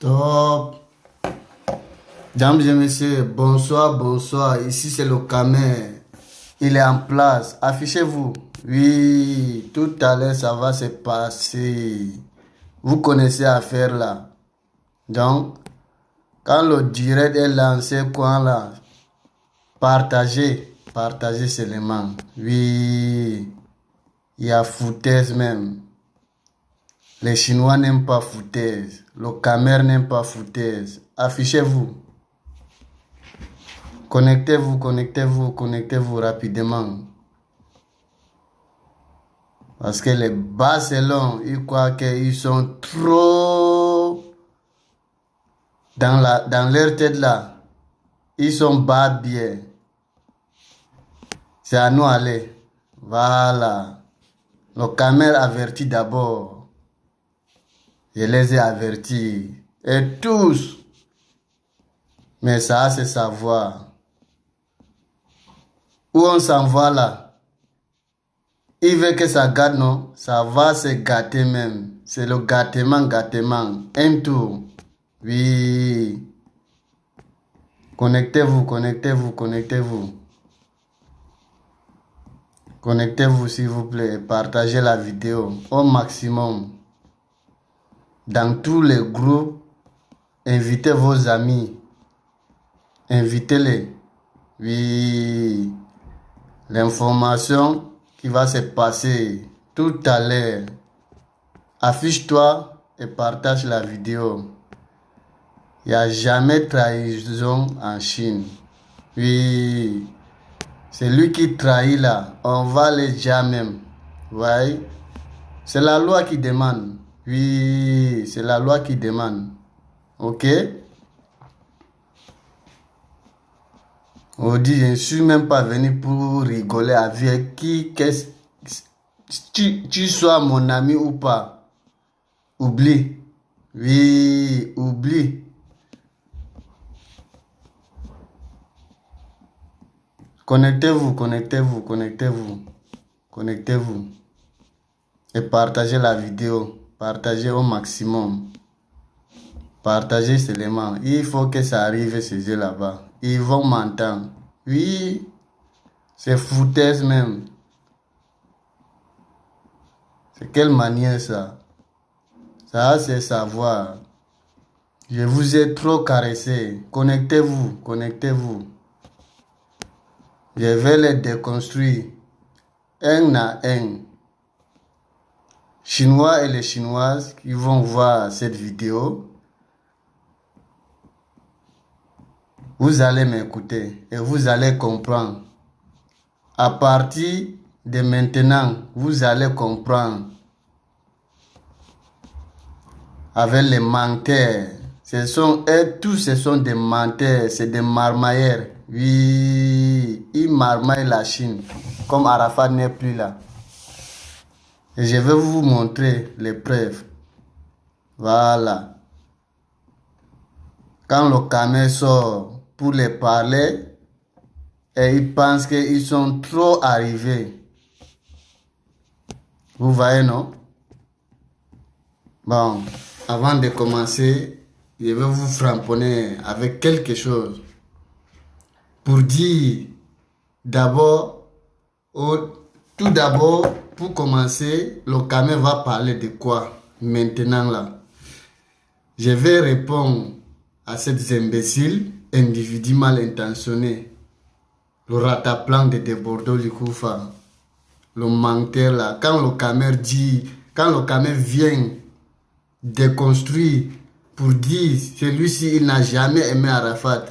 Top. Mesdames et messieurs, bonsoir, bonsoir. Ici, c'est le Camer. Il est en place. Affichez-vous. Oui, tout à l'heure, ça va se passer. Vous connaissez l'affaire là. Donc, quand le direct est lancé, quoi là? Partagez. Partagez seulement. Oui, il y a foutaise même. Les Chinois n'aiment pas foutaise. Le Camer n'aime pas foutaise. Affichez-vous. Connectez-vous, connectez-vous, connectez-vous rapidement. Parce que les Barcelone, ils croient qu'ils sont trop dans leur tête là. Ils sont bas bien. C'est à nous aller. Voilà. Le Camer avertit d'abord. Je les ai avertis. Et tous. Mais ça, c'est savoir. Où on s'envoie là? Il veut que ça gâte, non? Ça va se gâter même. C'est le gâtement, gâtement. Un tour. Oui. Connectez-vous, connectez-vous, connectez-vous. Connectez-vous, s'il vous plaît. Partagez la vidéo au maximum. Dans tous les groupes, invitez vos amis. Invitez-les. Oui. L'information qui va se passer tout à l'heure. Affiche-toi et partage la vidéo. Il n'y a jamais trahison en Chine. Oui. C'est lui qui trahit là. On va les dire même. Ouais. C'est la loi qui demande. Oui. C'est la loi qui demande. Ok? On dit, je ne suis même pas venu pour rigoler avec qui, tu sois mon ami ou pas. Oublie. Oui, oublie. Connectez-vous, connectez-vous, connectez-vous. Connectez-vous. Et partagez la vidéo. Partagez au maximum. Partagez seulement. Il faut que ça arrive ces yeux là-bas. Ils vont m'entendre. Oui. C'est foutaise même. C'est quelle manière ça? Ça, c'est savoir. Je vous ai trop caressé. Connectez-vous. Connectez-vous. Je vais les déconstruire. Un à un. Chinois et les Chinoises qui vont voir cette vidéo. Vous allez m'écouter et vous allez comprendre. À partir de maintenant, vous allez comprendre. Avec les menteurs. Tous ce sont des menteurs, c'est des marmailleurs. Oui, ils marmaillent la Chine. Comme Arafat n'est plus là. Et je vais vous montrer les preuves. Voilà. Quand le Camer sort pour les parler, et ils pensent qu'ils sont trop arrivés. Vous voyez, non? Bon, avant de commencer, je vais vous framponner avec quelque chose. Pour dire, tout d'abord, pour commencer, le Camer va parler de quoi maintenant là? Je vais répondre à ces imbéciles, individus mal intentionnés. Le rataplan de Bordeaux du Koufa, le menteur là, quand le Camer vient déconstruire pour dire celui-ci il n'a jamais aimé Arafat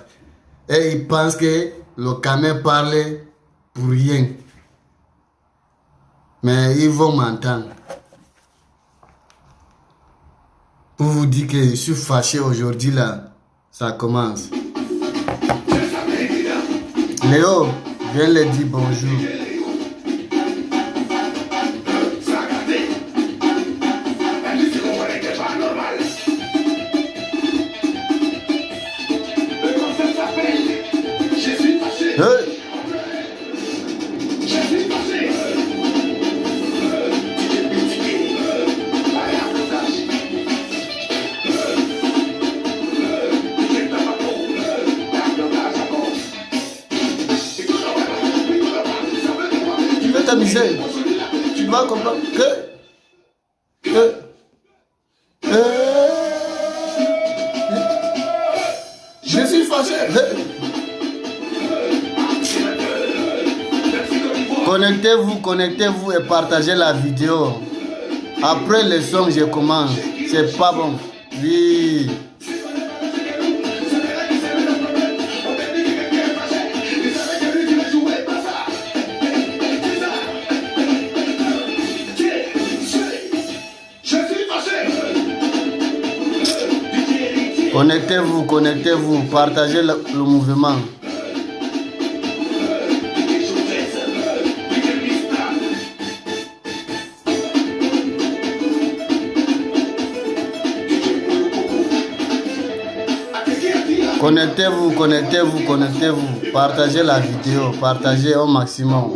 et il pense que le Camer parlait pour rien. Mais ils vont m'entendre. Pour vous dire que je suis fâché aujourd'hui là, ça commence. Léo, viens leur dire bonjour. Hey. sais, tu vas comprendre que je suis fâché. Connectez-vous et partagez la vidéo. Après le son, je commence. C'est pas bon. Oui. Connectez-vous, partagez le mouvement. Connectez-vous. Partagez la vidéo, partagez au maximum.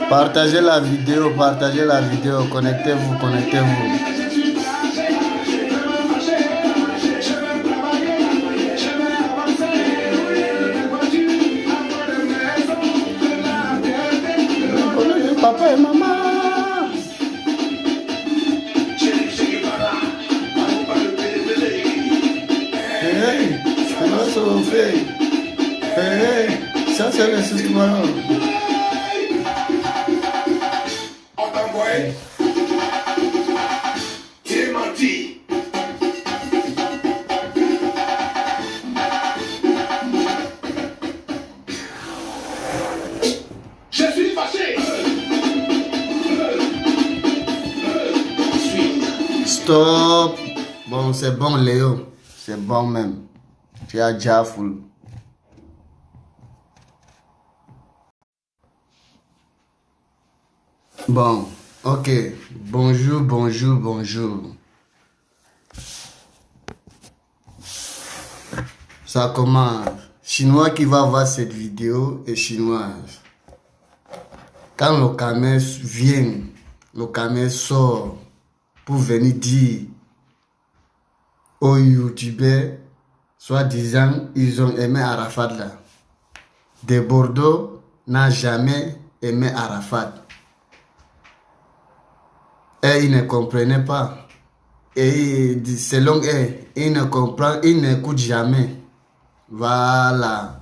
Partagez la vidéo, connectez-vous. Papa et maman. Hey, ça c'est le système. Je suis fâché. Stop. Bon, c'est bon, Léo. C'est bon même. Tu as déjà full. Bon, ok. Bonjour. Ça commence. Chinois qui va voir cette vidéo est chinoise. Quand le camé vient, le camé sort pour venir dire aux youtubeurs, soi-disant, ils ont aimé Arafat là. De Bordeaux n'a jamais aimé Arafat. Et ils ne comprenaient pas. Et selon eux, ils ne comprennent, ils n'écoutent jamais. Voilà.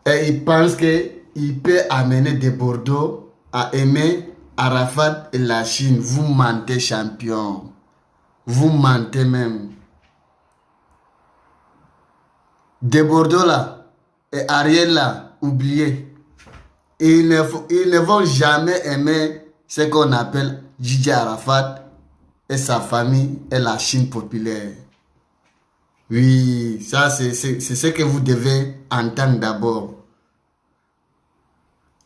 Et ils pensent qu'il peut amener de Bordeaux à aimer Arafat et la Chine. Vous mentez, champion. Vous mentez même. De Bordeaux là, et Ariel là, oubliez. Ils ne vont jamais aimer ce qu'on appelle Didier Arafat et sa famille et la Chine populaire. Oui, ça c'est ce que vous devez entendre d'abord.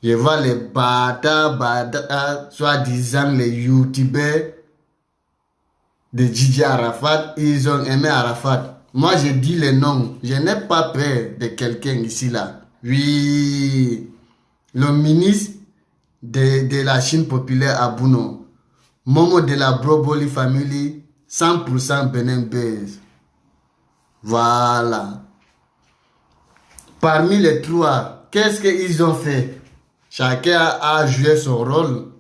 Je vois les bâtards, soi-disant les youtubeurs de Didier Arafat, ils ont aimé Arafat. Moi je dis les noms, je n'ai pas peur de quelqu'un ici là. Oui, le ministre de la Chine populaire à Bouno, Momo de la Broboli Family, 100% Benin Base. Voilà. Parmi les trois, qu'est-ce qu'ils ont fait? Chacun a joué son rôle.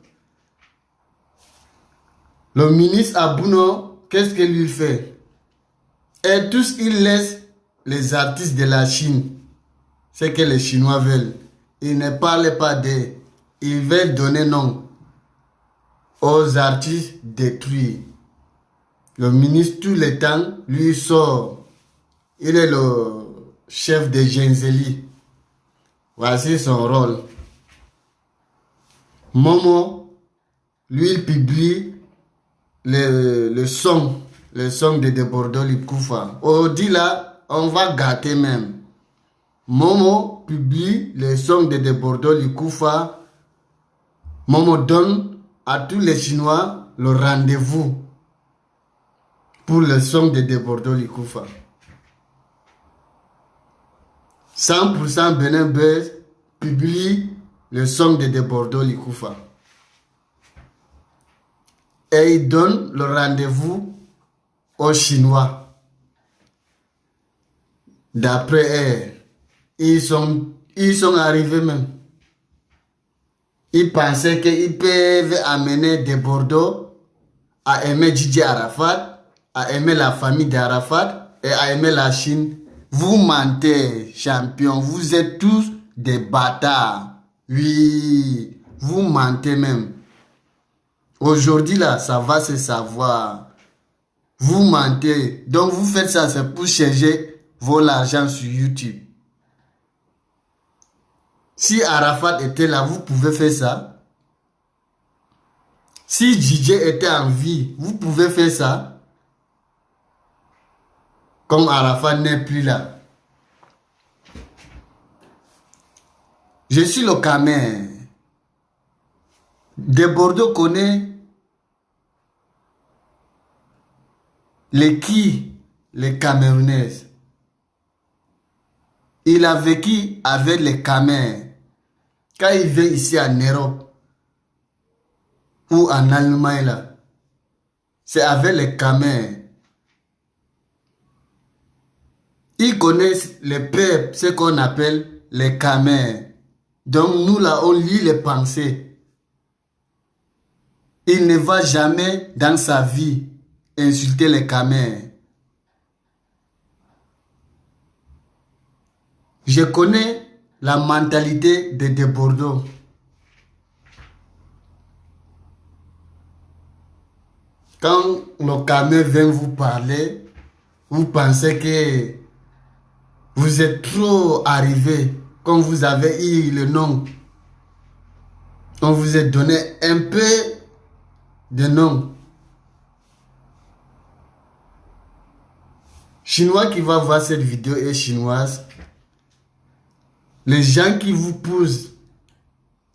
Le ministre Abouno, qu'est-ce qu'il lui fait? Et tous, ils laissent les artistes de la Chine. C'est que les Chinois veulent. Ils ne parlent pas d'eux. Ils veulent donner nom aux artistes détruits. Le ministre, tout le temps, lui sort. Il est le chef de Genzeli. Voici son rôle. Momo, lui, il publie le son de Bordeaux Likoufa. On dit là, on va gâter même. Momo publie le son de Bordeaux Likoufa. Momo donne à tous les Chinois le rendez-vous pour le son de Bordeaux Likoufa. 100% Benin Buzz publie le son de Bordeaux Likoufa. Et il donne le rendez-vous aux Chinois. D'après eux, ils sont arrivés même. Ils pensaient qu'ils peuvent amener de Bordeaux à aimer Didier Arafat, à aimer la famille d'Arafat et à aimer la Chine. Vous mentez, champion. Vous êtes tous des bâtards. Oui, vous mentez même. Aujourd'hui, là, ça va se savoir. Vous mentez. Donc, vous faites ça, c'est pour chercher vos argent sur YouTube. Si Arafat était là, vous pouvez faire ça. Si Didier était en vie, vous pouvez faire ça. Comme Arafat n'est plus là. Je suis le Camer. De Bordeaux connaît les Camerounaises. Il a vécu avec les Camers. Quand il vient ici en Europe ou en Allemagne, là, c'est avec les Camers. Ils connaissent les peuples, ce qu'on appelle les Camers. Donc nous là, on lit les pensées. Il ne va jamais dans sa vie insulter les Camers. Je connais la mentalité de Bordeaux. Quand le Camer vient vous parler, vous pensez que vous êtes trop arrivé. Quand vous avez eu le nom, on vous a donné un peu de nom. Chinois qui va voir cette vidéo est chinoise. Les gens qui vous poussent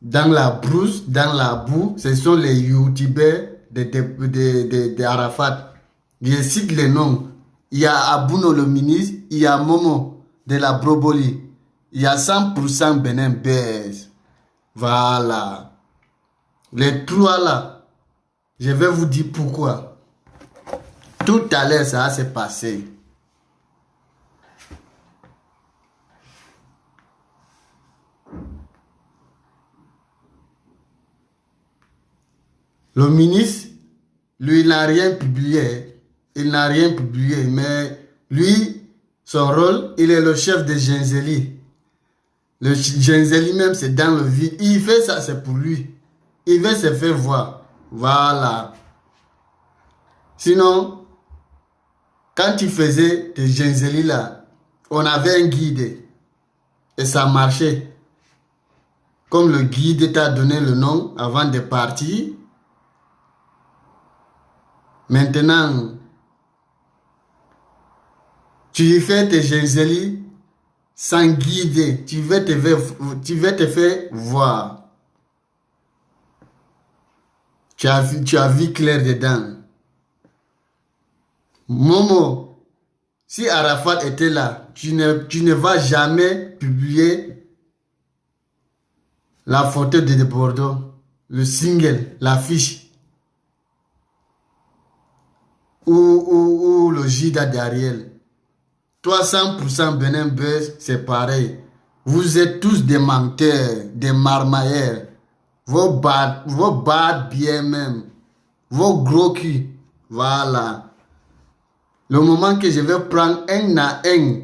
dans la brousse, dans la boue, ce sont les youtubeurs de Arafat. Je cite les noms. Il y a Abouno le ministre, il y a Momo de la Broboli. Il y a 100% Benin Buzz. Voilà. Les trois là, je vais vous dire pourquoi. Tout à l'heure, ça va se passer. Le ministre, lui, il n'a rien publié. Il n'a rien publié, mais lui, son rôle, il est le chef de Genzeli. Le Genzeli même, c'est dans le vide. Il fait ça, c'est pour lui. Il veut se faire voir. Voilà. Sinon, quand tu faisais tes Genzeli là, on avait un guide. Et ça marchait. Comme le guide t'a donné le nom avant de partir. Maintenant, tu fais tes Genzeli sans guider. Tu veux te faire voir. Tu as vu clair dedans. Momo, si Arafat était là, tu ne vas jamais publier la photo de Bordeaux, le single, l'affiche. Ou le Gida d'Ariel. Toi, 100% Benin Buzz, c'est pareil. Vous êtes tous des menteurs, des marmailleurs. Vos bad bien même. Vos gros culs. Voilà. Le moment que je vais prendre un à un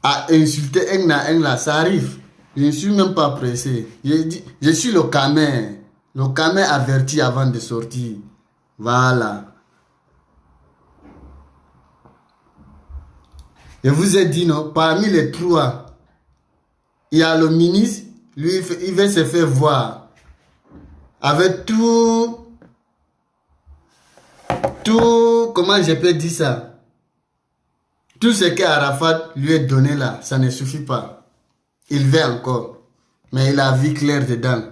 à insulter un à un là, ça arrive. Je ne suis même pas pressé. Je suis le Camer. Le Camer averti avant de sortir. Voilà. Je vous ai dit, non, parmi les trois, il y a le ministre, lui, il veut se faire voir. Avec tout, comment je peux dire ça? Tout ce qu'Arafat lui a donné là, ça ne suffit pas. Il veut encore. Mais il a vu clair dedans.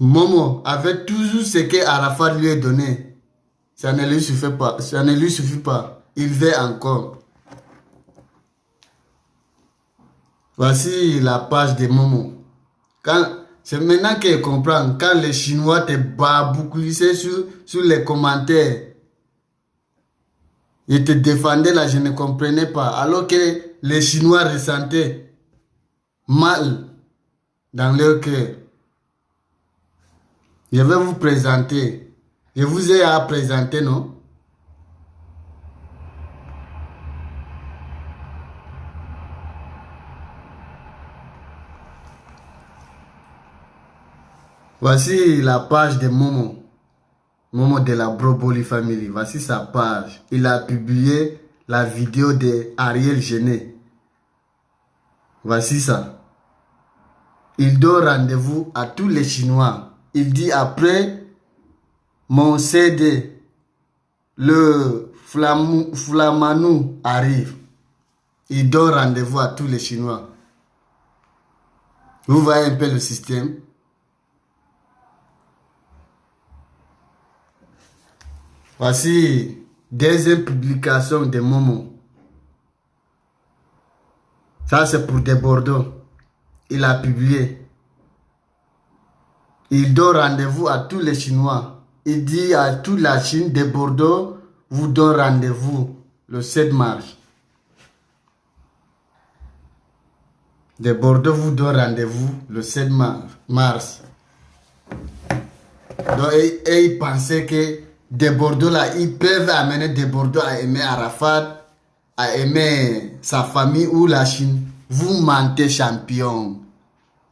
Momo, avec tout ce que Arafat lui a donné, ça ne lui suffit pas. Ça ne lui suffit pas. il veut encore. Voici la page de Momo. C'est maintenant qu'il comprend. Quand les Chinois te babouclissaient sur les commentaires, ils te défendaient là, je ne comprenais pas. Alors que les Chinois ressentaient mal dans leur cœur. Je vais vous présenter. Je vous ai à présenter, non? Voici la page de Momo. Momo de la Broboli Family. Voici sa page. Il a publié la vidéo de Ariel Genet. Voici ça. Il donne rendez-vous à tous les Chinois. Il dit après mon CD, le Flamanou arrive. Il donne rendez-vous à tous les Chinois. Vous voyez un peu le système. Voici deuxième publication de Momo. Ça c'est pour des Bordeaux. Il a publié. Il donne rendez-vous à tous les Chinois. Il dit à toute la Chine de Bordeaux, vous donne rendez-vous le 7 mars. De Bordeaux vous donne rendez-vous le 7 mars. Donc, et il pensait que des Bordeaux là, ils peuvent amener des Bordeaux à aimer Arafat, à aimer sa famille ou la Chine. Vous mentez, champion.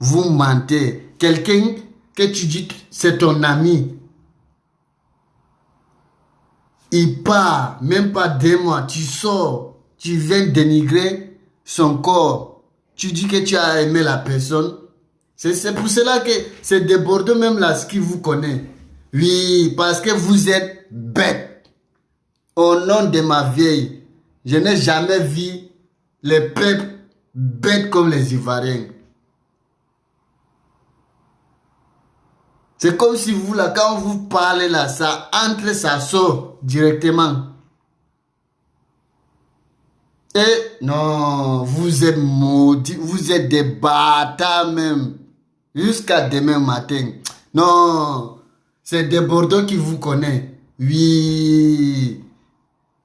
Vous mentez. Quelqu'un que tu dis c'est ton ami, il part, même pas 2 mois, tu sors, tu viens dénigrer son corps. Tu dis que tu as aimé la personne. C'est pour cela que c'est des Bordeaux même là, ce qui vous connaît. Oui, parce que vous êtes bêtes. Au nom de ma vieille, je n'ai jamais vu les peuples bêtes comme les Ivoiriens. C'est comme si vous là, quand vous parlez là, ça entre, ça sort directement. Et non, vous êtes maudits, vous êtes des bâtards même. Jusqu'à demain matin. Non, c'est des Bordeaux qui vous connaissent. Oui,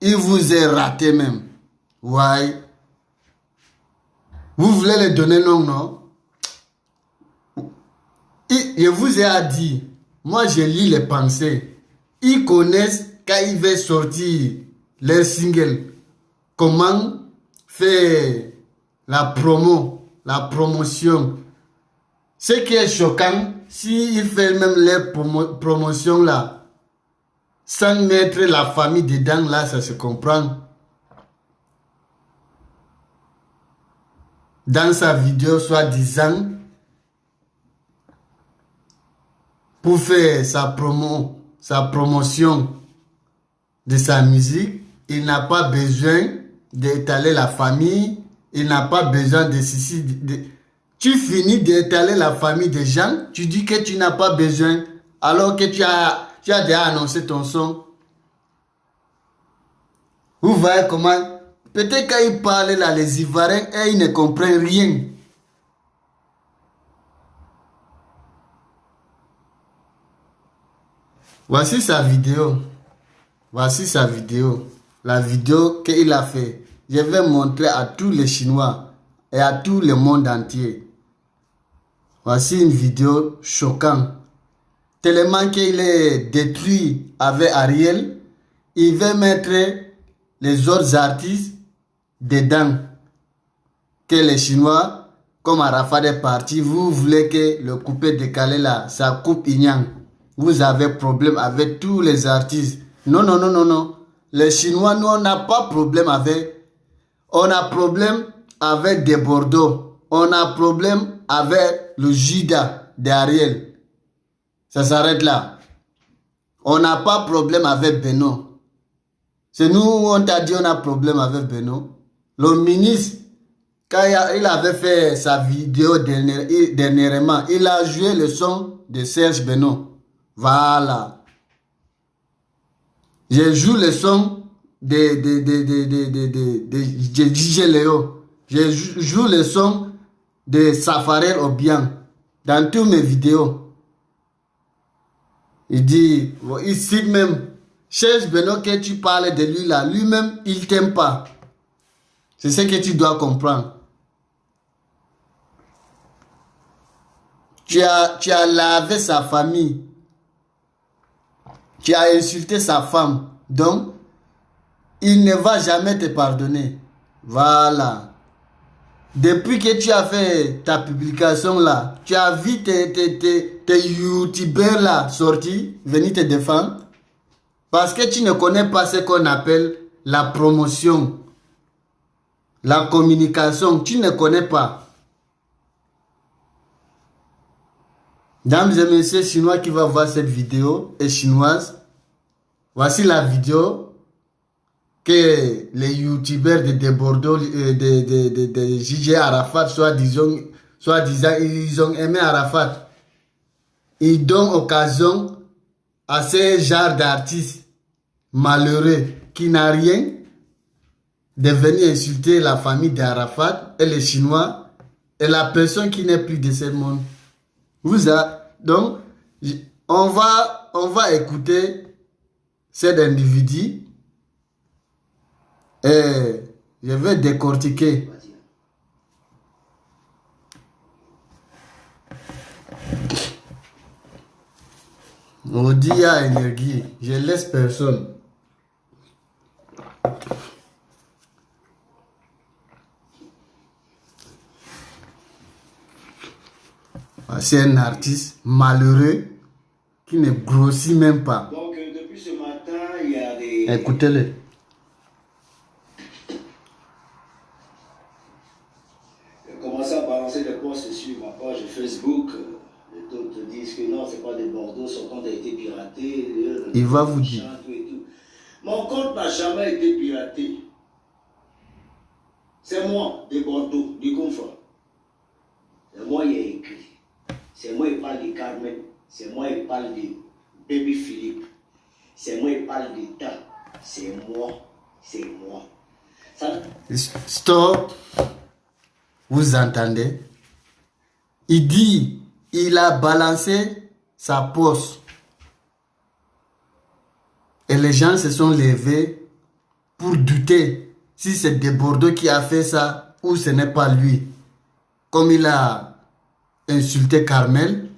il vous est raté même. Ouais. Vous voulez les donner nom, non? Je vous ai dit, moi je lis les pensées. Ils connaissent quand ils veulent sortir leur single. Comment faire la promotion. Ce qui est choquant, s'ils font même leur promotion là, sans mettre la famille dedans là, ça se comprend. Dans sa vidéo, soi-disant, pour faire sa promotion de sa musique, il n'a pas besoin d'étaler la famille, il n'a pas besoin de ceci. Tu finis d'étaler la famille des gens, tu dis que tu n'as pas besoin, alors que tu as déjà annoncé ton son. Vous voyez comment? Peut-être quand ils parlent là, les Ivoiriens, ils ne comprennent rien. Voici sa vidéo. Voici sa vidéo. La vidéo qu'il a fait. Je vais montrer à tous les Chinois et à tout le monde entier. Voici une vidéo choquante. Tellement qu'il est détruit avec Ariel, il veut mettre les autres artistes dedans. Que les Chinois, comme Arafat est parti, vous voulez que le coupé décalé là, ça coupe Inyang. Vous avez problème avec tous les artistes. Non, non, non, non, non. Les Chinois, nous, on n'a pas problème avec. On a problème avec des Bordeaux. On a problème avec le Judas d'Ariel. Ça s'arrête là. On n'a pas problème avec Beno. C'est nous, on t'a dit on a problème avec Beno. Le ministre, quand il avait fait sa vidéo dernièrement, il a joué le son de Serge Beno. Voilà. Je joue le son de DJ Léo. Je joue le son de Safarel Obiang dans toutes mes vidéos. Il dit, ici même, Cherche Benoît que tu parles de lui là, lui-même, il t'aime pas. C'est ce que tu dois comprendre. Tu as lavé sa famille. Tu as insulté sa femme. Donc, il ne va jamais te pardonner. Voilà. Depuis que tu as fait ta publication là, tu as vu tes youtubeurs là sortis, venir te défendre. Parce que tu ne connais pas ce qu'on appelle la promotion, la communication. Tu ne connais pas. Dames et messieurs chinois qui vont voir cette vidéo et chinoise, voici la vidéo que les youtubeurs de Bordeaux, de JJ Arafat, soi-disant, ils ont aimé Arafat. Ils donnent occasion à ce genre d'artistes malheureux qui n'a rien de venir insulter la famille d'Arafat et les Chinois et la personne qui n'est plus de ce monde. Donc, on va écouter cet individu et je vais décortiquer. Odia énergie, je laisse personne. C'est un artiste malheureux qui ne grossit même pas. Donc, depuis ce matin, il y a des... Écoutez-le. J'ai commencé à balancer des posts sur ma page Facebook. Les autres disent que non, c'est pas des Bordeaux, son compte a été piraté. Il va vous dire. Tout. Mon compte n'a jamais été piraté. C'est moi, de Bordeaux, du confort. C'est moi qui ai écrit. C'est moi qui parle de Carmen. C'est moi qui parle de Baby Philippe. C'est moi qui parle de Ta. C'est moi. C'est moi. Ça... Stop. Vous entendez? Il dit, il a balancé sa poste. Et les gens se sont levés pour douter si c'est de Bordeaux qui a fait ça ou ce n'est pas lui. Comme il a insulté Carmel,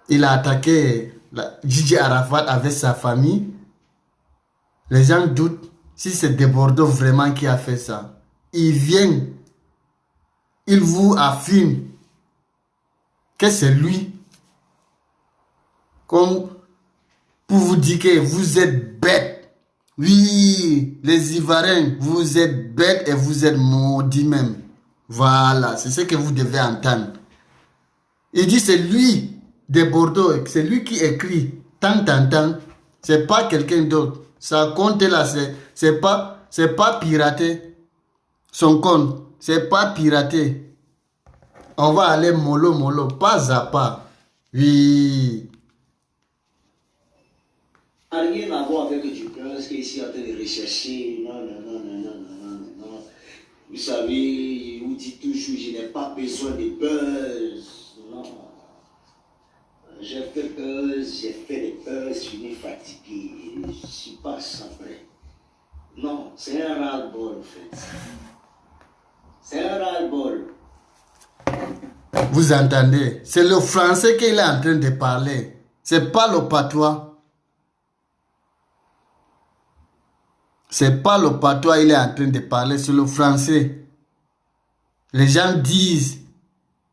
il a attaqué DJ Arafat avec sa famille. Les gens doutent si c'est de Bordeaux vraiment qui a fait ça. Il vient, il vous affirme que c'est lui. Comme pour vous dire que vous êtes bêtes. Oui, les Ivoiriens, vous êtes bêtes et vous êtes maudits même. Voilà, c'est ce que vous devez entendre. Il dit c'est lui de Bordeaux, c'est lui qui écrit tant. C'est pas quelqu'un d'autre. Sa compte là, c'est pas piraté. Son compte, c'est pas piraté. On va aller mollo, pas à pas. Oui. Rien à voir avec du buzz qui est ici en train de rechercher. Non. Vous savez, on dit toujours, je n'ai pas besoin de buzz. Non. J'ai fait des buzz, je suis fatigué. Je ne suis pas prêt. Non, c'est un ras-le-bol en fait. C'est un ras-le-bol. Vous entendez? C'est le français qu'il est en train de parler. C'est pas le patois. C'est pas le patois il est en train de parler, c'est le français. Les gens disent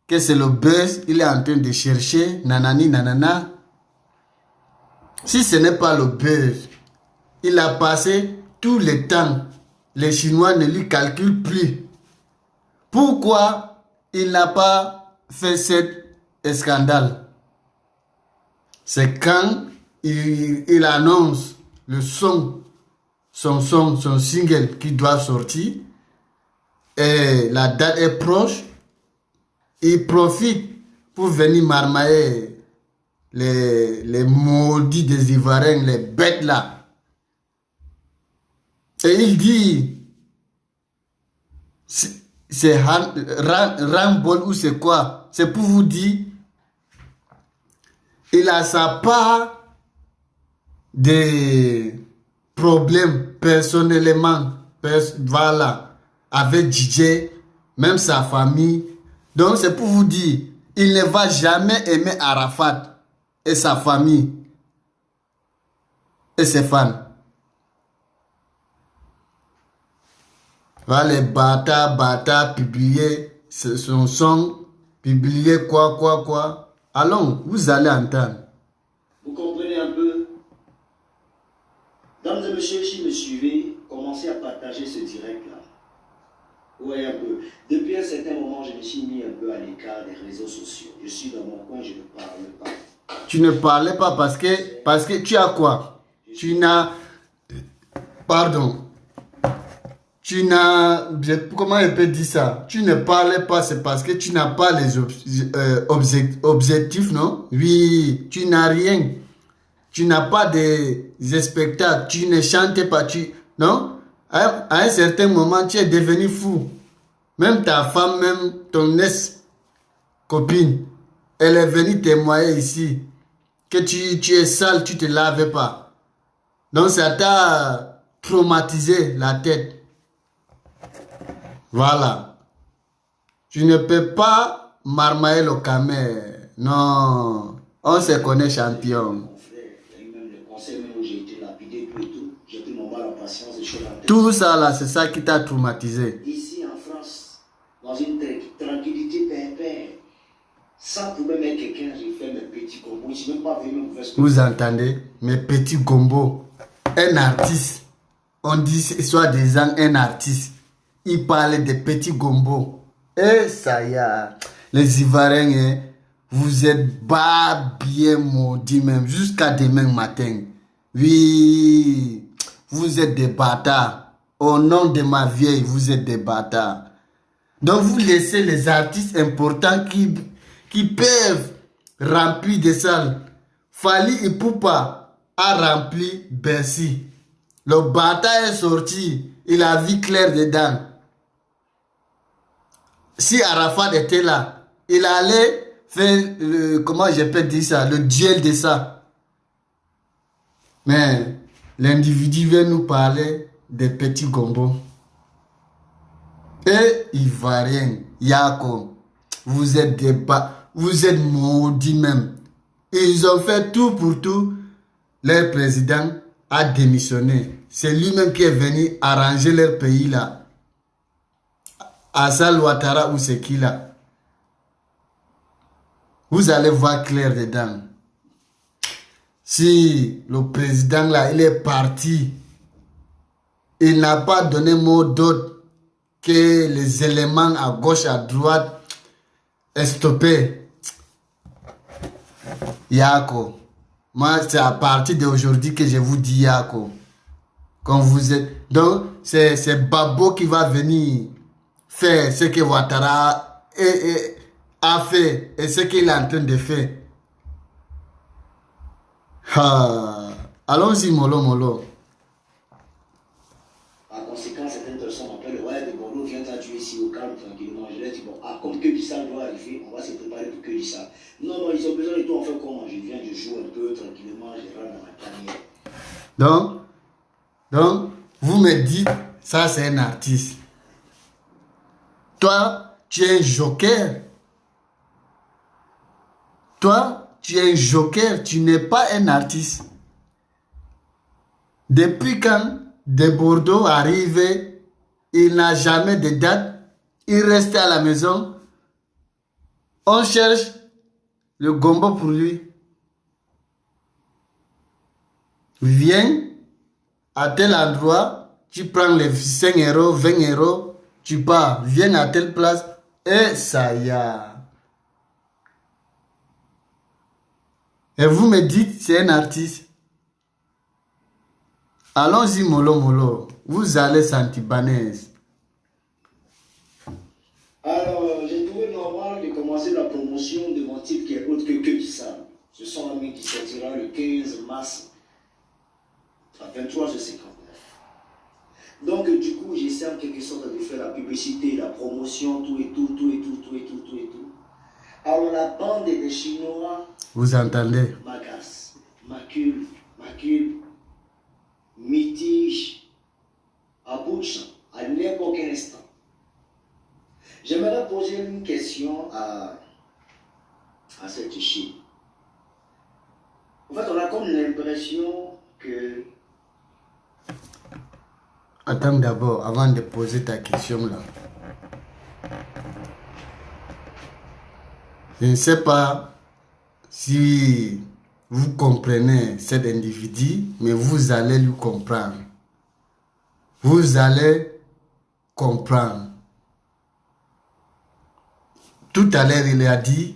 que c'est le buzz, il est en train de chercher, nanana. Si ce n'est pas le buzz, il a passé tout le temps. Les Chinois ne lui calculent plus. Pourquoi il n'a pas fait cet scandale? C'est quand il annonce le son single qui doit sortir et la date est proche, il profite pour venir marmailler les maudits des Ivoiriens, les bêtes là. Et il dit, c'est Rambol ou c'est quoi? C'est pour vous dire, il a sa part de problèmes personnellement, voilà, avec DJ, même sa famille. Donc c'est pour vous dire, il ne va jamais aimer Arafat et sa famille et ses fans. Va les bâtards, publier son son, publier quoi. Allons, vous allez entendre. Vous comprenez un peu? Dames et messieurs, si me suivez, commencez à partager ce direct-là. Oui, un peu. Depuis un certain moment, je me suis mis un peu à l'écart des réseaux sociaux. Je suis dans mon coin, je ne parle pas. Tu ne parlais pas parce que tu as quoi? Tu n'as... Pardon. Tu n'as... Comment je peux dire ça? Tu ne parlais pas, c'est parce que tu n'as pas les objectifs, non? Oui, tu n'as rien. Tu n'as pas des spectacles. Tu ne chantais pas. Non? À un certain moment, tu es devenu fou. Même ta femme, même ton ex-copine, elle est venue témoigner ici que tu es sale, tu ne te laves pas. Donc ça t'a traumatisé la tête. Voilà. Tu ne peux pas marmailler le camé. Non. On se connaît champion. Tout ça là, c'est ça qui t'a traumatisé. Ici en France, dans une tranquillité pépère, sans pouvoir mettre quelqu'un, j'ai fait mes petits combos. Je ne suis même pas venu me faire. Vous entendez? Mes petits gombos. Un artiste. On dit soi-disant un artiste. Il parle de petits gombos. Et ça y est. Les Ivoiriens, hein, vous êtes pas bien maudits même. Jusqu'à demain matin. Oui. Vous êtes des bâtards. Au nom de ma vieille, vous êtes des bâtards. Donc vous laissez les artistes importants qui peuvent remplir des salles. Fally Ipupa a rempli Bercy. Le bâtard est sorti. Il a vu clair dedans. Si Arafat était là, il allait faire, comment je peux dire ça, le duel de ça. Mais l'individu vient nous parler des petits gombos. Et Ivoirien, Yako, vous êtes maudits même. Ils ont fait tout pour tout. Leur président a démissionné. C'est lui-même qui est venu arranger leur pays là. Assal Ouattara ou c'est qui là? Vous allez voir clair dedans. Si le président là, il est parti, il n'a pas donné mot d'autre que les éléments à gauche, à droite est stoppé. Yako. Moi, c'est à partir d'aujourd'hui que je vous dis Yako. Quand vous êtes... Donc, c'est Babo qui va venir faire ce que Ouattara a fait et ce qu'il est en train de faire. Allons-y, mollo. Par conséquent, certaines personnes m'appellent, ouais, de Bordeaux, viens t'adjuger ici au calme, tranquillement. Je leur dis, bon, comme que ça doit arriver, on va se préparer pour que ça. Non, ils ont besoin de toi, on fait comment? Je viens, je joue un peu, tranquillement, je rentre dans ma carrière. Donc, vous me dites, ça c'est un artiste. Toi, tu es un joker. Toi, tu es un joker, tu n'es pas un artiste. Depuis quand de Bordeaux arrivé, il n'a jamais de date, il reste à la maison. On cherche le gombo pour lui. Viens à tel endroit, tu prends les 5 euros, 20 euros, tu pars, viens à telle place, et ça y est. Et vous me dites, c'est un artiste. Allons-y, mollo. Vous allez sentir banaise. Alors, j'ai trouvé normal de commencer la promotion de mon titre qui est autre que du sable. Ce sont amis qui sortira le 15 mars à 23h59. Donc, du coup, j'essaie en quelque sorte de faire la publicité, la promotion, tout et tout, tout et tout, tout et tout, tout et tout. Alors, la bande des Chinois Vous entendez? m'agace, m'accule, mitige, à bout de champ, à n'importe quel instant. J'aimerais poser une question à cette Chine. En fait, on a comme l'impression que... Attends d'abord, avant de poser ta question là. Je ne sais pas si vous comprenez cet individu, mais vous allez lui comprendre. Vous allez comprendre. Tout à l'heure, il a dit,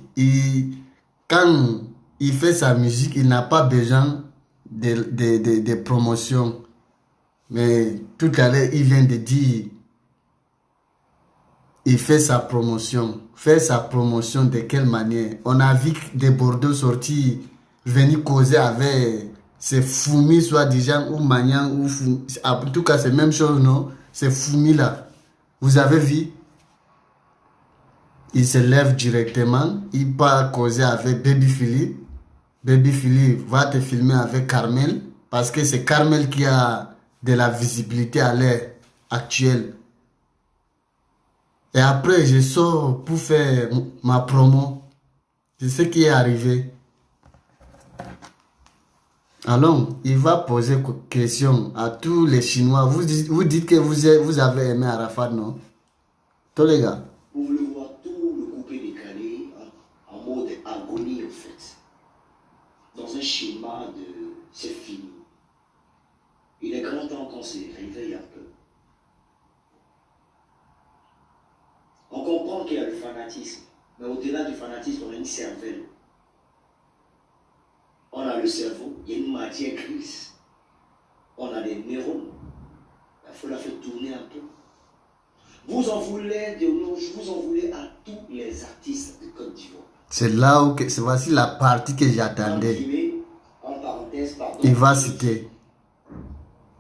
quand il fait sa musique, il n'a pas besoin de promotion. Mais tout à l'heure, il vient de dire, il fait sa promotion. Faire sa promotion de quelle manière? On a vu des Bordeaux sortir, venir causer avec ces Foumis, soi-disant, ou Magnan, ou Foumis. En tout cas, c'est la même chose, non? Ces Foumis-là. Vous avez vu? Il se lève directement, il part causer avec Baby Philippe. Baby Philippe va te filmer avec Carmel, parce que c'est Carmel qui a de la visibilité à l'heure actuelle. Et après, je sors pour faire ma promo. C'est ce qui est arrivé. Alors, il va poser une question à tous les Chinois. Vous dites que vous avez aimé Arafat, non? Tous les gars. Vous voulez voir tout le coupé décalé en mode agonie, en fait. Dans un schéma de c'est fini. Il est grand temps qu'on se réveille un peu. On comprend qu'il y a le fanatisme, mais au-delà du fanatisme, on a une cervelle. On a le cerveau, il y a une matière grise. On a des neurones. Il faut la faire tourner un peu. Vous en voulez de nos jours, vous en voulez à tous les artistes de Côte d'Ivoire. C'est là où voici la partie que j'attendais. En parenthèse, pardon. Il va citer.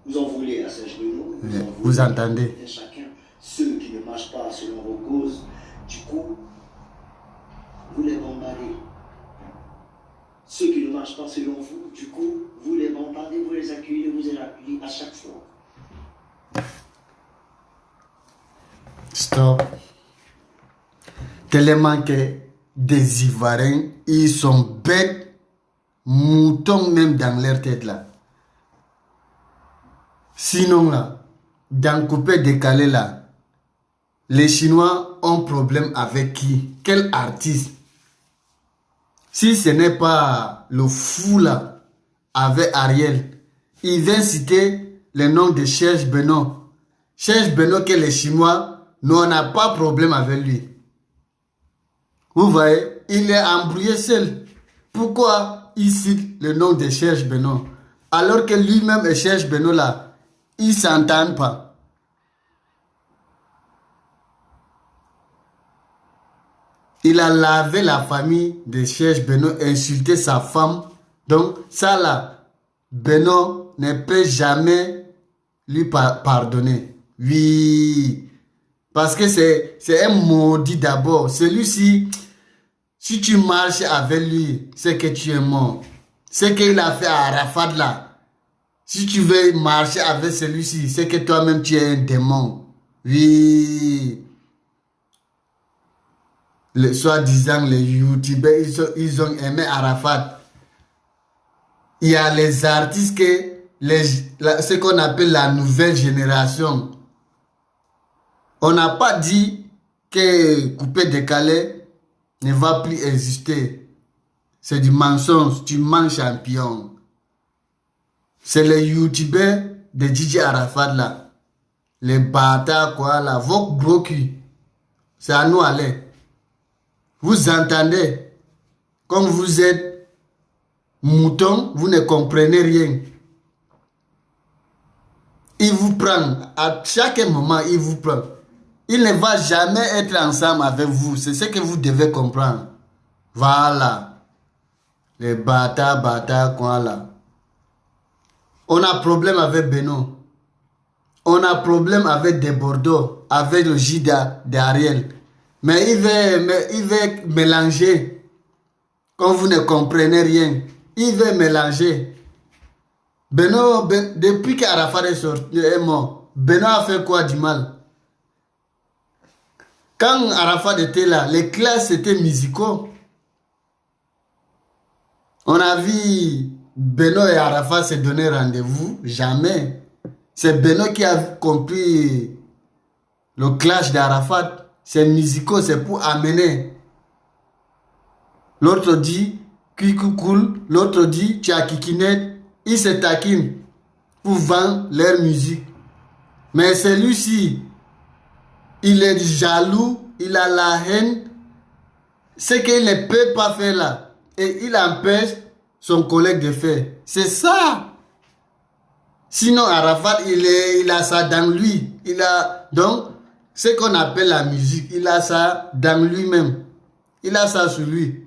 Vous en voulez à Serge Benoît. Vous entendez. Chacun, ceux qui ne marchent pas selon vos causes, du coup, vous les bombardez. Ceux qui ne marchent pas selon vous, du coup, vous les bombardez, vous les accueillez à chaque fois. Stop. Tellement que des Ivoiriens, ils sont bêtes, moutons même dans leur tête là. Sinon là, dans coupé décalé là, les Chinois ont problème avec qui? Quel artiste? Si ce n'est pas le fou là, avec Ariel, il vient citer le nom de Serge Benoît. Serge Benoît que les Chinois, nous on n'a pas problème avec lui. Vous voyez, il est embrouillé seul. Pourquoi il cite le nom de Serge Benoît? Alors que lui-même et Serge Benoît là, ils ne s'entendent pas. Il a lavé la famille de Serge Benoît, insulté sa femme. Donc ça là, Benoît ne peut jamais lui pardonner. Oui. Parce que c'est un maudit d'abord. Celui-ci, si tu marches avec lui, c'est que tu es mort. Ce qu'il a fait à Arafat là. Si tu veux marcher avec celui-ci, c'est que toi-même tu es un démon. Oui. Soi-disant les youtubeurs, ils ont aimé Arafat. Il y a les artistes ce qu'on appelle la nouvelle génération. On n'a pas dit que coupé décalé ne va plus exister. C'est du mensonge, tu mens champion. C'est les youtubeurs de DJ Arafat là. Les bâtards quoi là, vos gros cul. C'est à nous aller. Vous entendez, comme vous êtes mouton, vous ne comprenez rien. Il vous prend, à chaque moment, il vous prend. Il ne va jamais être ensemble avec vous. C'est ce que vous devez comprendre. Voilà. Les bâtards, quoi là. On a problème avec Benoît. On a problème avec des Bordeaux, avec le Jida d'Ariel. Mais il veut mélanger. Quand vous ne comprenez rien, il veut mélanger. Depuis qu'Arafat est mort, Beno a fait quoi du mal? Quand Arafat était là, les classes étaient musicaux. On a vu Beno et Arafat se donner rendez-vous? Jamais. C'est Beno qui a compris le clash d'Arafat. C'est musicaux, c'est pour amener. L'autre dit Kikoukoul, l'autre dit Tchakikinet. Ils se taquinent pour vendre leur musique. Mais celui-ci, il est jaloux, il a la haine. Ce qu'il ne peut pas faire là. Et il empêche son collègue de faire. C'est ça. Sinon, Arafat, il a ça dans lui. Donc, ce qu'on appelle la musique, il a ça dans lui-même. Il a ça sur lui.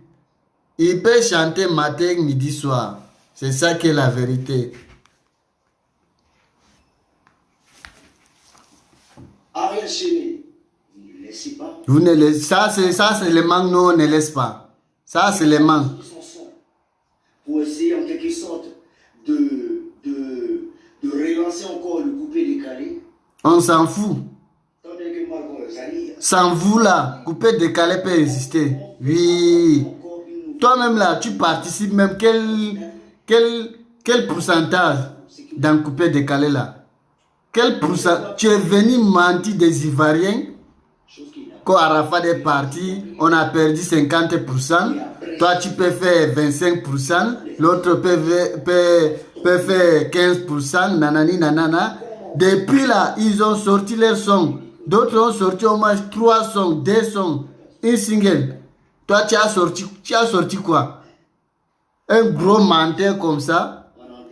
Il peut chanter matin, midi, soir. C'est ça qui est la vérité. Ariel Chéné, ne laissez pas. Vous ne laissez, ça, c'est le manque, nous, on ne laisse pas. Ça, c'est le manque. Pour essayer en quelque sorte de relancer encore le coupé décalé. On s'en fout. Sans vous là, coupé décalé peut exister. Oui. Toi-même là, tu participes même. Quel pourcentage dans coupé décalé là? Quel pourcentage? Tu es venu mentir des Ivoiriens. Quand Arafat est parti, on a perdu 50%. Toi, tu peux faire 25%. L'autre peut faire 15%. Nanani, nanana. Depuis là, ils ont sorti leurs sons. D'autres ont sorti au moins 3 sons, 2 sons, un single. Toi, tu as sorti quoi? Un gros menteur comme ça.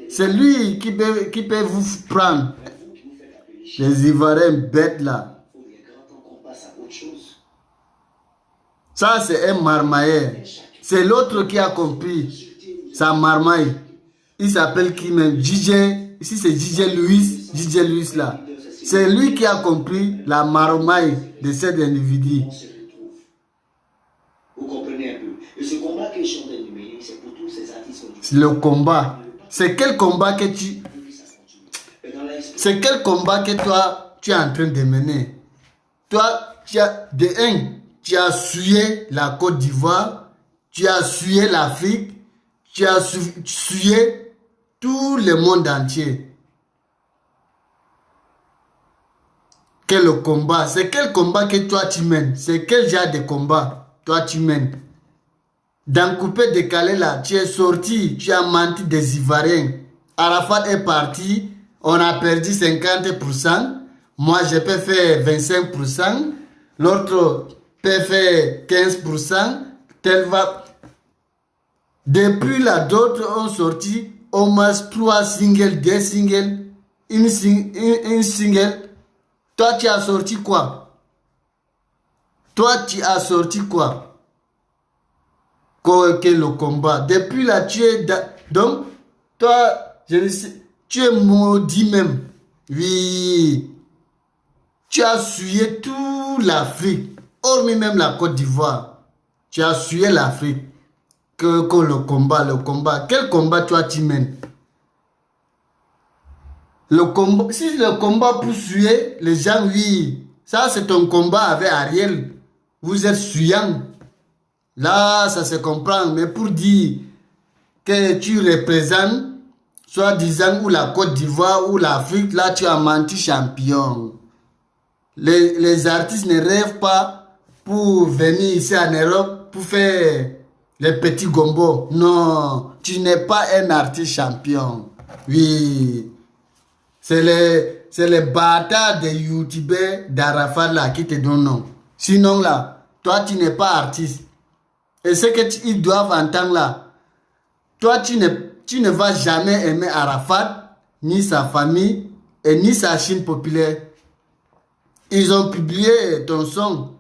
C'est lui qui peut vous prendre. Les Ivoiriens bêtes là. Ça, c'est un marmailleur. C'est l'autre qui a compris sa marmaille. Il s'appelle qui même? DJ. Ici, c'est DJ Louis. DJ Louis là. C'est lui qui a compris la marmaille de cet individu. Vous comprenez un peu. Et ce combat que je suis en train de mener, c'est pour tous ces artistes. Le combat. C'est quel combat que tu... C'est quel combat que toi, tu es en train de mener? Toi, tu as de un, tu as sué la Côte d'Ivoire, tu as sué l'Afrique, tu as sué tout le monde entier. Quel combat? C'est quel combat que toi tu mènes? C'est quel genre de combat toi tu mènes? Dans coupé décalé là, tu es sorti, tu as menti des Ivoiriens. Arafat est parti, on a perdu 50%. Moi, je peux faire 25%. L'autre peut faire 15%. Tel va. Depuis là, d'autres ont sorti au moins 3 singles, 2 singles, une single. Toi, tu as sorti quoi? Toi, tu as sorti quoi? Que le combat. Depuis là, tu es... Donc, toi, je ne sais, tu es maudit même. Oui. Tu as sué toute l'Afrique, hormis même la Côte d'Ivoire. Tu as sué l'Afrique. Que le combat. Quel combat toi tu mènes? Le combat, si le combat pour suer, les gens, oui, ça c'est ton combat avec Ariel. Vous êtes suyant. Là, ça se comprend. Mais pour dire que tu représentes, soi-disant, ou la Côte d'Ivoire ou l'Afrique, là tu as menti champion. Les artistes ne rêvent pas pour venir ici en Europe pour faire les petits gombos. Non, tu n'es pas un artiste champion. Oui. C'est les bâtards des youtubeurs d'Arafat là qui te donnent non. Sinon là, toi tu n'es pas artiste. Et ce qu'ils doivent entendre là, toi tu ne vas jamais aimer Arafat, ni sa famille, et ni sa Chine populaire. Ils ont publié ton son.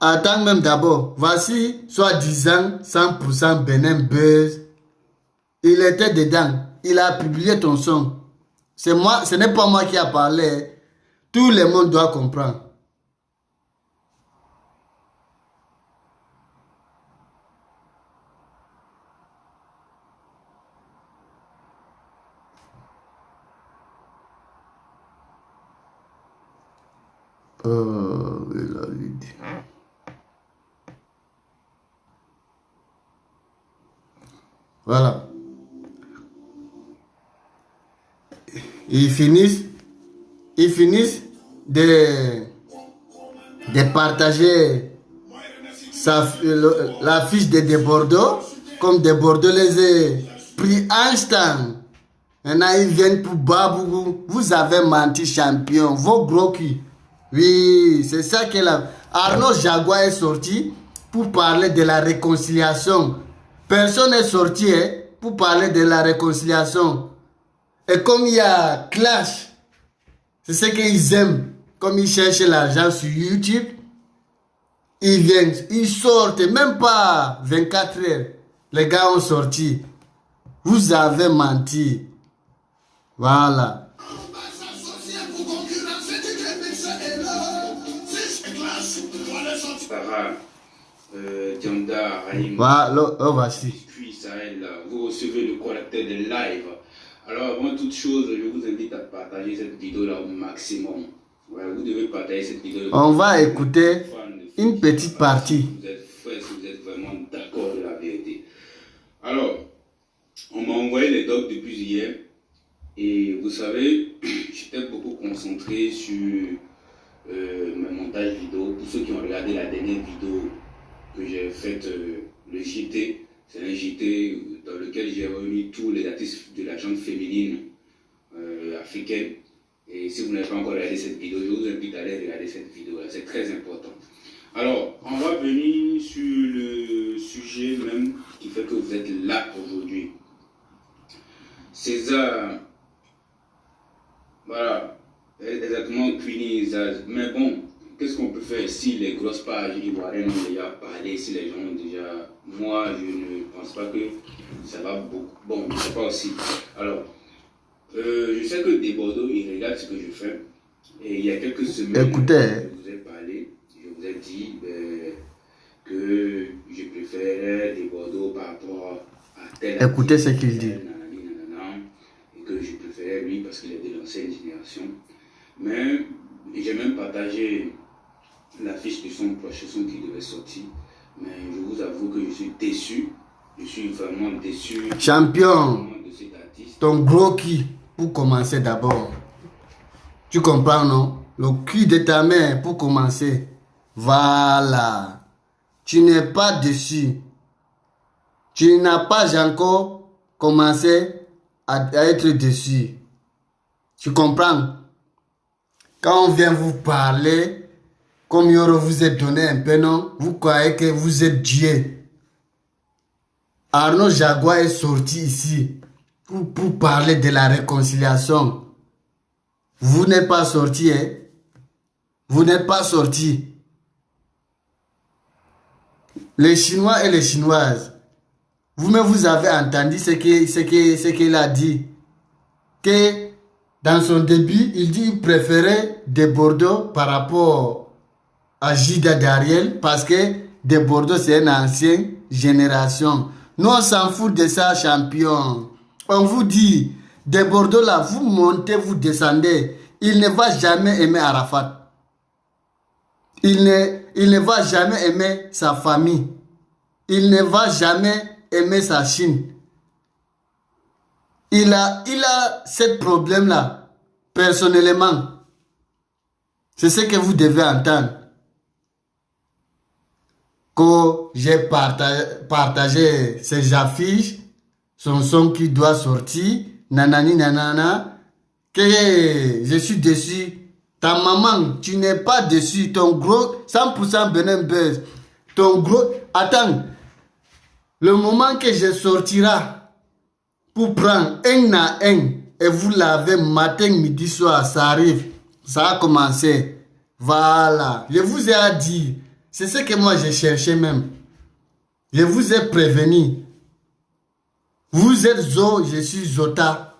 Attends même d'abord. Voici, soi-disant, 100% Benin Buzz. Il était dedans. Il a publié ton son. C'est moi, ce n'est pas moi qui a parlé. Tout le monde doit comprendre. Il a dit. Voilà. Ils finissent de partager la fiche de Bordeaux, comme de Bordeaux les a pris instant. Maintenant, ils viennent pour Babou. Vous avez menti, champion. Vos gros culs. Oui, c'est ça que là. Arnaud Jaguar est sorti pour parler de la réconciliation. Personne n'est sorti pour parler de la réconciliation. Et comme il y a clash, c'est ce qu'ils aiment. Comme ils cherchent l'argent sur YouTube, ils viennent, ils sortent, même pas 24 heures. Les gars ont sorti. Vous avez menti. Voilà. Voilà, oh, voici. Vous recevez le correcteur de live. Alors, avant toute chose, je vous invite à partager cette vidéo-là au maximum. Ouais, vous devez partager cette vidéo. On va écouter une petite partie. Vous êtes frère, si vous êtes vraiment d'accord de la vérité. Alors, on m'a envoyé les docs depuis hier. Et vous savez, j'étais beaucoup concentré sur mes montages vidéo. Pour ceux qui ont regardé la dernière vidéo que j'ai faite, le JT, c'est un JT dans lequel j'ai réuni tous les artistes de la gente féminine africaine. Et si vous n'avez pas encore regardé cette vidéo, je vous invite à aller regarder cette vidéo-là, c'est très important. Alors, on va venir sur le sujet même qui fait que vous êtes là aujourd'hui. César, voilà, exactement Queenie Zaz. Mais bon, qu'est-ce qu'on peut faire si les grosses pages ivoiriennes ont déjà parlé, si les gens ont déjà... Moi, je ne pense pas que ça va beaucoup. Bon, je ne sais pas aussi. Alors, je sais que des Bordeaux, ils regardent ce que je fais. Et il y a quelques semaines, écoutez, je vous ai parlé, je vous ai dit que je préférais des Bordeaux par rapport à tel... Écoutez ce qu'il dit. Et que je préférais lui parce qu'il est de l'ancienne génération. Mais j'ai même partagé la fiche de son prochain son qui devait sortir. Mais je vous avoue que je suis déçu. Je suis vraiment déçu. Champion, De cet artiste. ton gros qui, pour commencer d'abord. Tu comprends, non? Le cul de ta mère pour commencer. Voilà. Tu n'es pas déçu. Tu n'as pas encore commencé à être déçu. Tu comprends? Quand on vient vous parler, comme Yoro vous a donné un peu, non? Vous croyez que vous êtes Dieu. Arnaud Jaguar est sorti ici pour parler de la réconciliation. Vous n'êtes pas sorti, hein? Vous n'êtes pas sorti. Les Chinois et les Chinoises, vous-même vous avez entendu ce qu'il a dit. Que dans son début, il dit qu'il préférait des Bordeaux par rapport à Gida Dariel parce que des Bordeaux c'est une ancienne génération. Nous on s'en fout de ça, champion. On vous dit, des Bordeaux là, vous montez, vous descendez. Il ne va jamais aimer Arafat. Il ne va jamais aimer sa famille. Il ne va jamais aimer sa Chine. Il a ce problème-là, personnellement. C'est ce que vous devez entendre. Que j'ai partagé ses affiches, son son qui doit sortir, nanani nanana, que je suis déçu. Ta maman, tu n'es pas déçu. Ton gros, 100% Benin Buzz. Ton gros, attends. Le moment que je sortira pour prendre un à un et vous lavez matin, midi, soir, ça arrive. Ça a commencé. Voilà. Je vous ai dit. C'est ce que moi j'ai cherché même. Je vous ai prévenu. Vous êtes Zo, je suis Zota.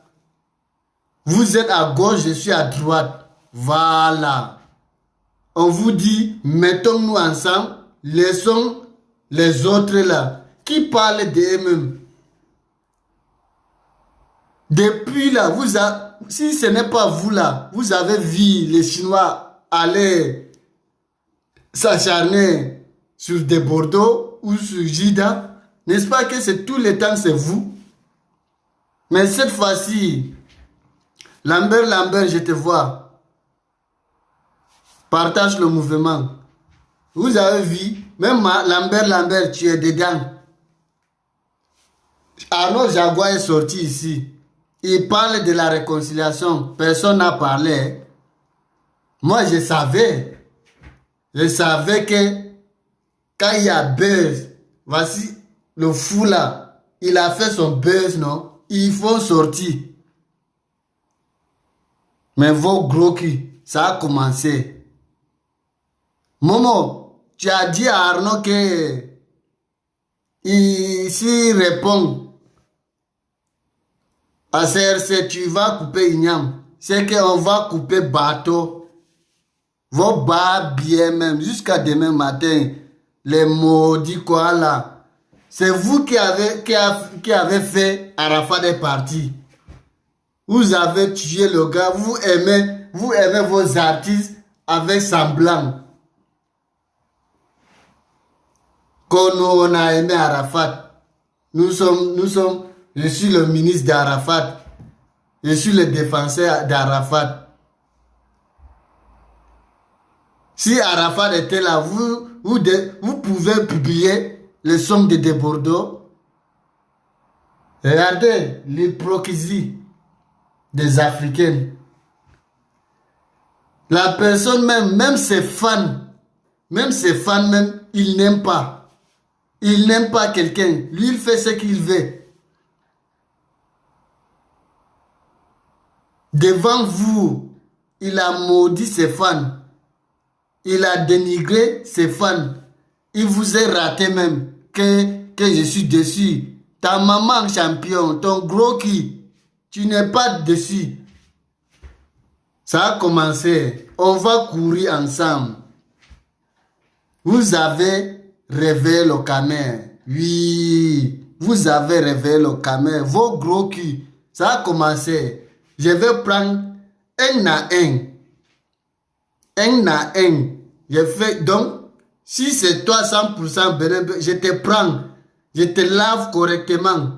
Vous êtes à gauche, je suis à droite. Voilà. On vous dit, mettons-nous ensemble, laissons les autres là, qui parlent d'eux-mêmes. Depuis là, si ce n'est pas vous là, vous avez vu les Chinois aller s'acharner sur des Bordeaux ou sur Jida. N'est-ce pas que c'est tout le temps, c'est vous? Mais cette fois-ci, Lambert, je te vois. Partage le mouvement. Vous avez vu, même Lambert, tu es dedans. Arnaud Jaguar est sorti ici. Il parle de la réconciliation. Personne n'a parlé. Moi, je savais que quand il y a buzz, voici le fou là, il a fait son buzz, non? Il faut sortir. Mais vos gros culs, ça a commencé. Momo, tu as dit à Arnaud que s'il répond à CRC, tu vas couper Ignam. C'est qu'on va couper bateau. Vos bas bien même, jusqu'à demain matin. Les maudits quoi là. C'est vous qui avez fait Arafat des partis. Vous avez tué le gars. Vous aimez vos artistes avec semblant. Quand on a aimé Arafat, je suis le ministre d'Arafat. Je suis le défenseur d'Arafat. Si Arafat était là, vous pouvez publier le son de Bordeaux. Regardez l'hypocrisie des Africains. La personne même ses fans, ils n'aiment pas. Il n'aime pas quelqu'un. Lui, il fait ce qu'il veut. Devant vous, il a maudit ses fans. Il a dénigré ses fans. Il vous a raté même que je suis dessus. Ta maman champion, ton gros qui, tu n'es pas dessus. Ça a commencé. On va courir ensemble. Vous avez réveillé le Camer. Oui, vous avez réveillé le Camer. Vos gros culs. Ça a commencé. Je vais prendre un à un. Un à un. Je fais donc, si c'est toi 100%, je te prends. Je te lave correctement.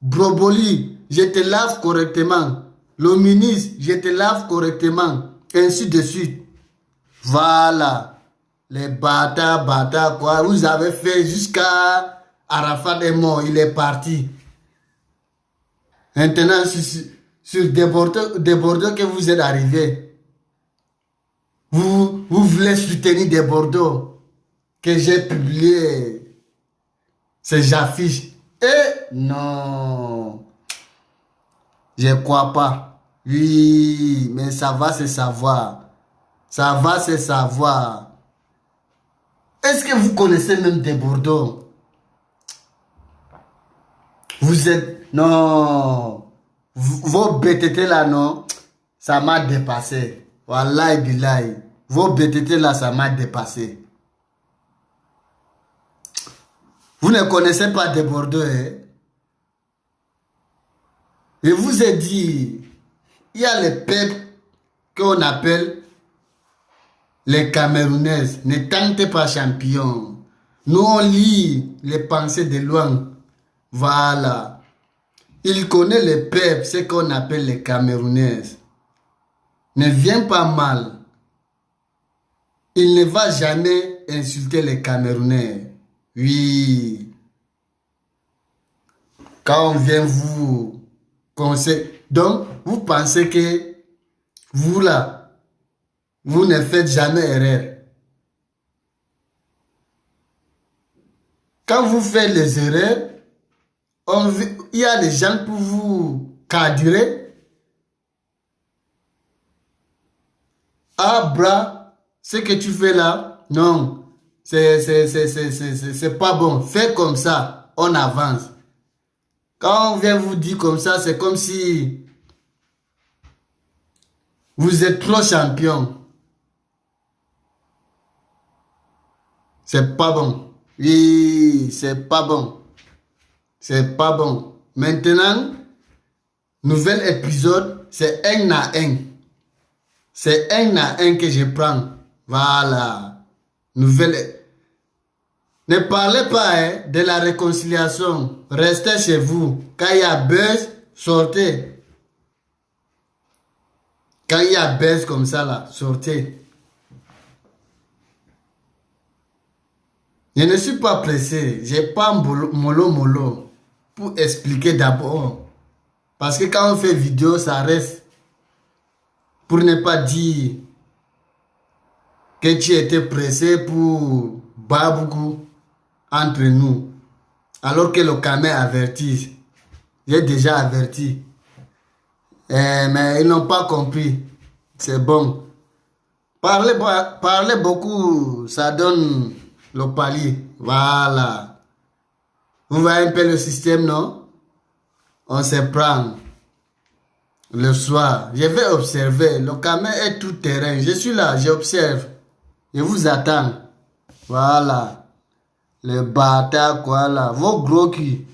Broboli, je te lave correctement. Le ministre, je te lave correctement. Ainsi de suite. Voilà. Les bâtards, quoi. Vous avez fait jusqu'à Arafat est mort, il est parti. Maintenant, sur des Bordeaux que vous êtes arrivé. Vous voulez soutenir des Bordeaux que j'ai publié ces affiches. Et non, je crois pas. Oui, mais ça va se savoir. Ça va se savoir. Est-ce que vous connaissez même des Bordeaux? Vous êtes... Non. Vos BTT là, non. Ça m'a dépassé. Wallahi billahi. Vos BTT là, ça m'a dépassé. Vous ne connaissez pas des Bordeaux, hein? Je vous ai dit, il y a les peuples qu'on appelle les Camerounaises. Ne tentez pas champion. Nous, on lit les pensées de loin. Voilà. Il connaît les peuples, ce qu'on appelle les Camerounaises. Ne viens pas mal. Il ne va jamais insulter les Camerounais. Oui. Quand on vient vous conseiller. Donc, vous pensez que vous là, vous ne faites jamais erreur. Quand vous faites les erreurs, il y a des gens pour vous cadrer. Ah, bras, ce que tu fais là, non, c'est pas bon. Fais comme ça, on avance. Quand on vient vous dire comme ça, c'est comme si Vous êtes trop champion. C'est pas bon. Oui, c'est pas bon. C'est pas bon. Maintenant, nouvel épisode, c'est un à un. C'est un à un que je prends. Voilà. Nouvelle. Ne parlez pas de la réconciliation. Restez chez vous. Quand il y a buzz, sortez. Quand il y a buzz comme ça, là, sortez. Je ne suis pas pressé. Je n'ai pas mollo pour expliquer d'abord. Parce que quand on fait vidéo, ça reste. Pour ne pas dire que tu étais pressé pour Baboukou entre nous. Alors que le caméra avertit. J'ai déjà averti. Mais ils n'ont pas compris. C'est bon. Parler beaucoup, ça donne le palier. Voilà. Vous voyez un peu le système, non? On se prend. Le soir, je vais observer. Le caméra est tout terrain. Je suis là, j'observe. Je vous attends. Voilà. Le bâtard, quoi là. Vos gros culs.